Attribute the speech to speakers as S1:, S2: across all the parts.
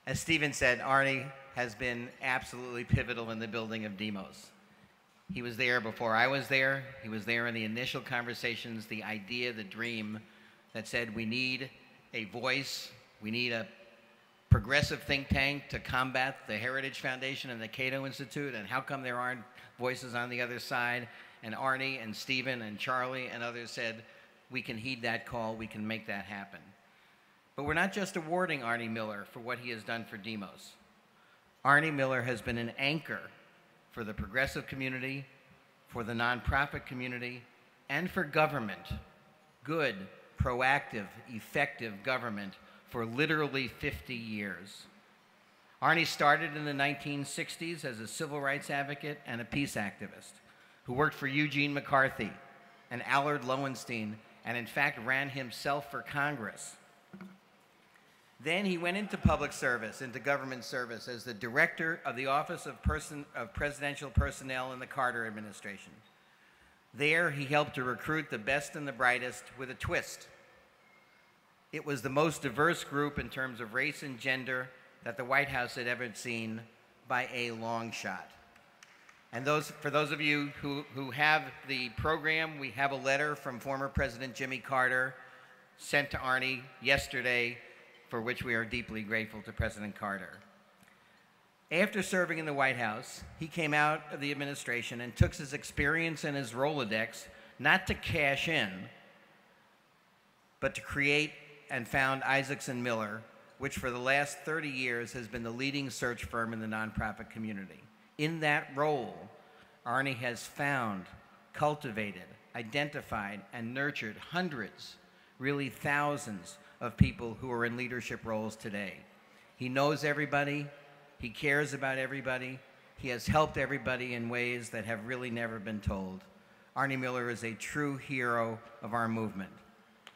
S1: As Stephen said, Arnie has been absolutely pivotal in the building of Demos. He was there before I was there. He was there in the initial conversations, the idea, the dream that said we need a voice, we need a progressive think tank to combat the Heritage Foundation and the Cato Institute, and how come there aren't voices on the other side? And Arnie and Stephen and Charlie and others said, we can heed that call, we can make that happen. But we're not just awarding Arnie Miller for what he has done for Demos. Arnie Miller has been an anchor for the progressive community, for the nonprofit community, and for government, good, proactive, effective government for literally 50 years. Arnie started in the 1960s as a civil rights advocate and a peace activist who worked for Eugene McCarthy and Allard Lowenstein, and in fact ran himself for Congress. Then he went into public service, into government service, as the director of the Office of Presidential Personnel in the Carter administration. There, he helped to recruit the best and the brightest with a twist. It was the most diverse group in terms of race and gender that the White House had ever seen by a long shot. And for those of you who have the program, we have a letter from former President Jimmy Carter sent to Arnie yesterday, for which we are deeply grateful to President Carter. After serving in the White House, he came out of the administration and took his experience and his Rolodex not to cash in, but to create and found Isaacson Miller, which for the last 30 years has been the leading search firm in the nonprofit community. In that role, Arnie has found, cultivated, identified, and nurtured hundreds, really thousands, of people who are in leadership roles today. He knows everybody, he cares about everybody, he has helped everybody in ways that have really never been told. Arnie Miller is a true hero of our movement.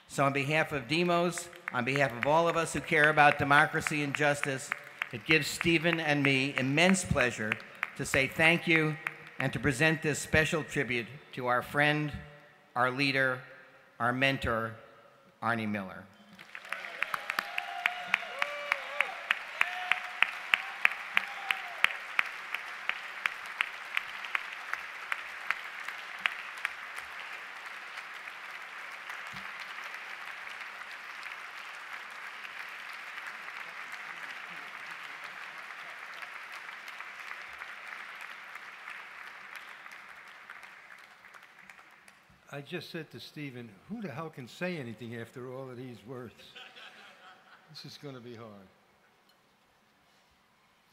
S1: So on behalf of Demos, on behalf of all of us who care about democracy and justice, it gives Stephen and me immense pleasure to say thank you and to present this special tribute to our friend, our leader, our mentor, Arnie Miller.
S2: I just said to Stephen, who the hell can say anything after all of these words? This is going to be hard.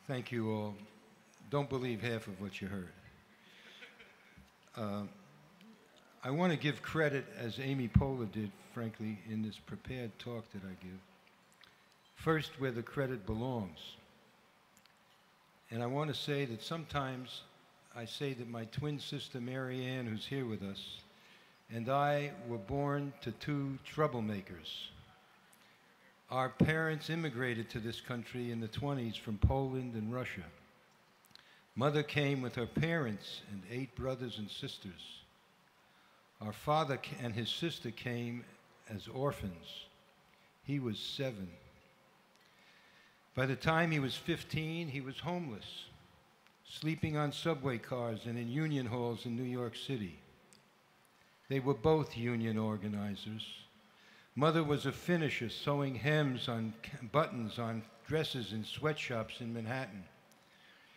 S2: Thank you all. Don't believe half of what you heard. I want to give credit, as Amy Poehler did, frankly, in this prepared talk that I give. First, where the credit belongs. And I want to say that sometimes I say that my twin sister, Mary Ann, who's here with us, and I were born to two troublemakers. Our parents immigrated to this country in the 20s from Poland and Russia. Mother came with her parents and 8 brothers and sisters. Our father and his sister came as orphans. He was 7. By the time he was 15, he was homeless, sleeping on subway cars and in union halls in New York City. They were both union organizers. Mother was a finisher, sewing hems on buttons on dresses in sweatshops in Manhattan.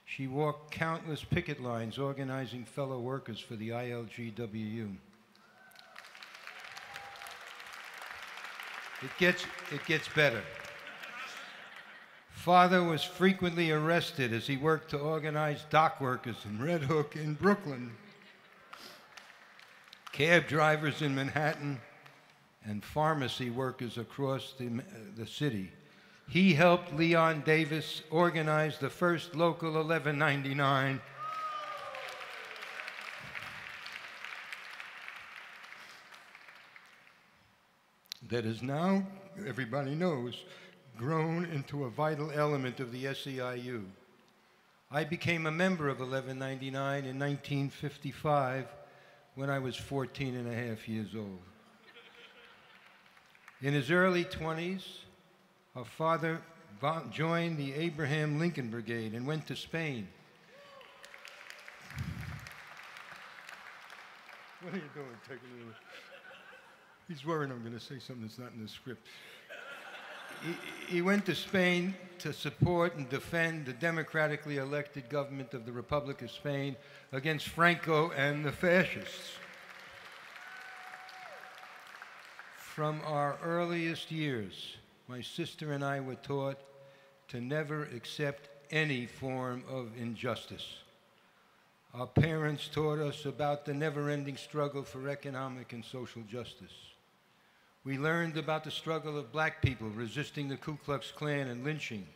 S2: She walked countless picket lines organizing fellow workers for the ILGWU. It gets better. Father was frequently arrested as he worked to organize dock workers in Red Hook in Brooklyn, cab drivers in Manhattan, and pharmacy workers across the city. He helped Leon Davis organize the first local 1199 that is now, everybody knows, grown into a vital element of the SEIU. I became a member of 1199 in 1955 when I was 14 and a half years old. In his early 20s, our father joined the Abraham Lincoln Brigade and went to Spain. What are you doing, taking it? He's worried I'm going to say something that's not in the script. He went to Spain to support and defend the democratically elected government of the Republic of Spain against Franco and the fascists. From our earliest years, my sister and I were taught to never accept any form of injustice. Our parents taught us about the never-ending struggle for economic and social justice. We learned about the struggle of black people resisting the Ku Klux Klan and lynching,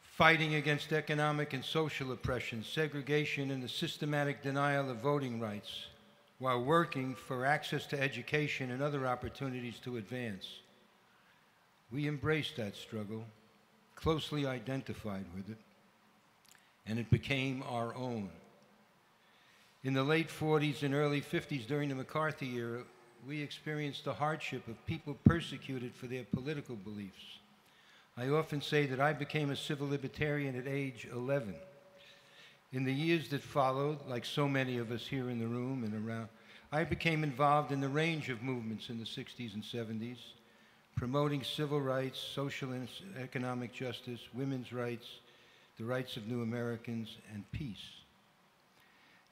S2: fighting against economic and social oppression, segregation, and the systematic denial of voting rights, while working for access to education and other opportunities to advance. We embraced that struggle, closely identified with it, and it became our own. In the late 40s and early 50s, during the McCarthy era, we experienced the hardship of people persecuted for their political beliefs. I often say that I became a civil libertarian at age 11. In the years that followed, like so many of us here in the room and around, I became involved in the range of movements in the 60s and 70s, promoting civil rights, social and economic justice, women's rights, the rights of new Americans, and peace.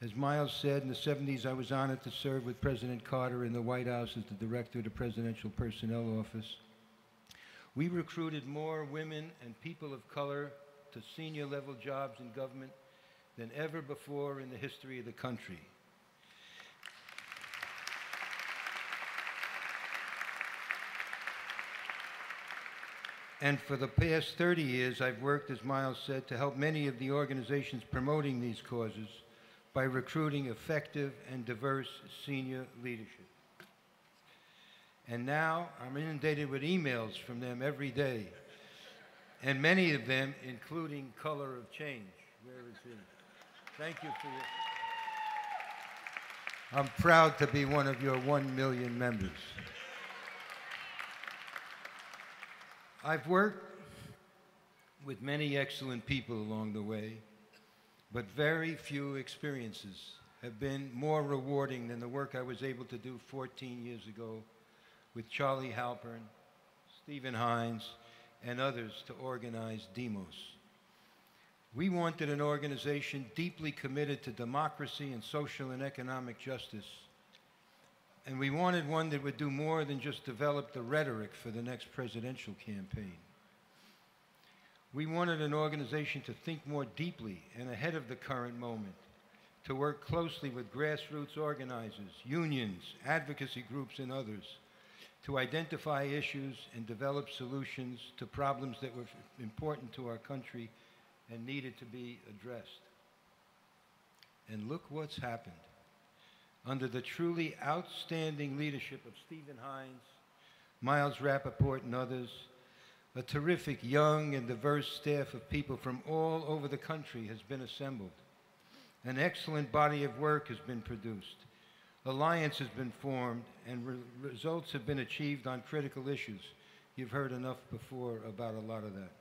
S2: As Miles said, in the 70s, I was honored to serve with President Carter in the White House as the director of the Presidential Personnel Office. We recruited more women and people of color to senior level jobs in government than ever before in the history of the country. And for the past 30 years, I've worked, as Miles said, to help many of the organizations promoting these causes by recruiting effective and diverse senior leadership. And now I'm inundated with emails from them every day, and many of them including Color of Change. Where is he? Thank you for your... I'm proud to be one of your 1 million members. I've worked with many excellent people along the way, but very few experiences have been more rewarding than the work I was able to do 14 years ago with Charlie Halpern, Stephen Hines, and others to organize Demos. We wanted an organization deeply committed to democracy and social and economic justice. And we wanted one that would do more than just develop the rhetoric for the next presidential campaign. We wanted an organization to think more deeply and ahead of the current moment, to work closely with grassroots organizers, unions, advocacy groups, and others, to identify issues and develop solutions to problems that were important to our country and needed to be addressed. And look what's happened. Under the truly outstanding leadership of Stephen Hines, Miles Rappaport, and others, a terrific young and diverse staff of people from all over the country has been assembled. An excellent body of work has been produced. Alliance has been formed, and results have been achieved on critical issues. You've heard enough before about a lot of that.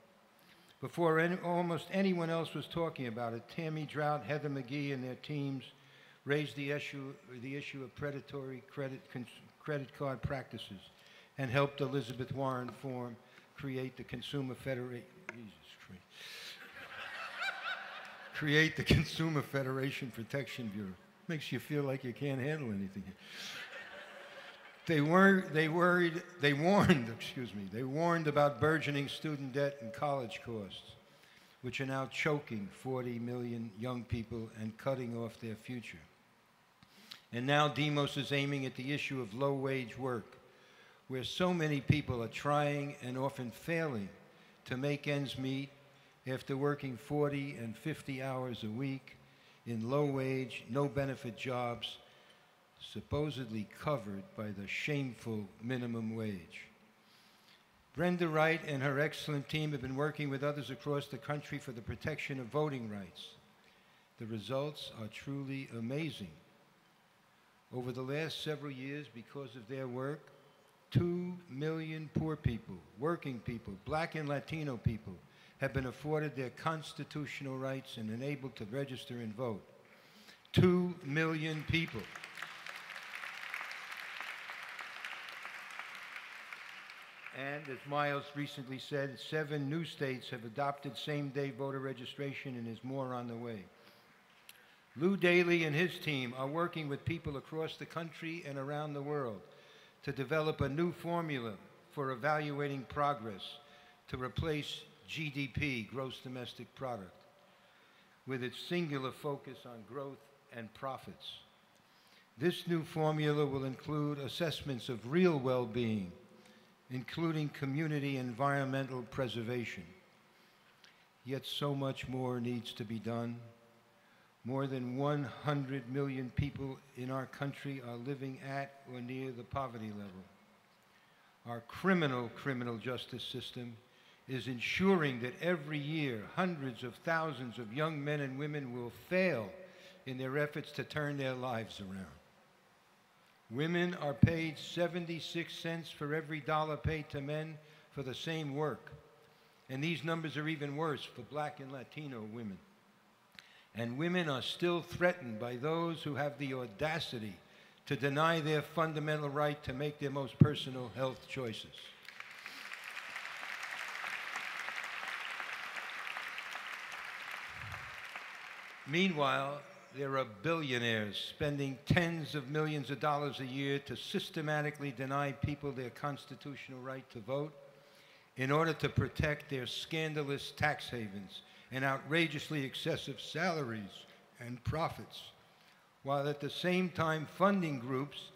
S2: Before almost anyone else was talking about it, Tammy Drought, Heather McGee, and their teams raised the issue of predatory credit card practices and helped Elizabeth Warren create the Consumer Federation. Create the Consumer Federation Protection Bureau. Makes you feel like you can't handle anything. They warned about burgeoning student debt and college costs, which are now choking 40 million young people and cutting off their future. And now Demos is aiming at the issue of low-wage work, where so many people are trying and often failing to make ends meet after working 40 and 50 hours a week in low-wage, no-benefit jobs, supposedly covered by the shameful minimum wage. Brenda Wright and her excellent team have been working with others across the country for the protection of voting rights. The results are truly amazing. Over the last several years, because of their work, 2 million poor people, working people, black and Latino people have been afforded their constitutional rights and enabled to register and vote. 2 million people. And as Miles recently said, 7 new states have adopted same-day voter registration, and there's more on the way. Lou Daley and his team are working with people across the country and around the world to develop a new formula for evaluating progress to replace GDP, gross domestic product, with its singular focus on growth and profits. This new formula will include assessments of real well-being, including community environmental preservation. Yet so much more needs to be done. More than 100 million people in our country are living at or near the poverty level. Our criminal justice system is ensuring that every year hundreds of thousands of young men and women will fail in their efforts to turn their lives around. Women are paid 76 cents for every dollar paid to men for the same work. And these numbers are even worse for black and Latino women. And women are still threatened by those who have the audacity to deny their fundamental right to make their most personal health choices. Meanwhile, there are billionaires spending tens of millions of dollars a year to systematically deny people their constitutional right to vote in order to protect their scandalous tax havens and outrageously excessive salaries and profits, while at the same time funding groups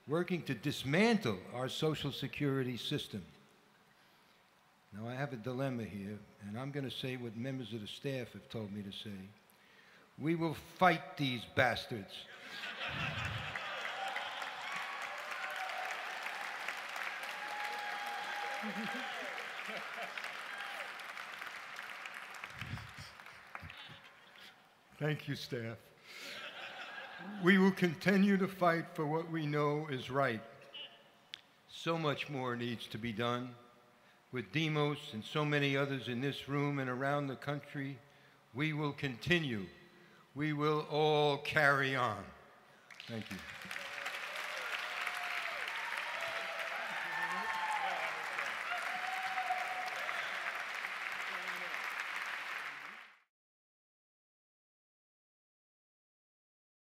S2: working to dismantle our Social Security system. Now, I have a dilemma here, and I'm going to say what members of the staff have told me to say. We will fight these bastards. Thank you, staff. We will continue to fight for what we know is right. So much more needs to be done. With Demos and so many others in this room and around the country, we will continue. We will all carry on. Thank you.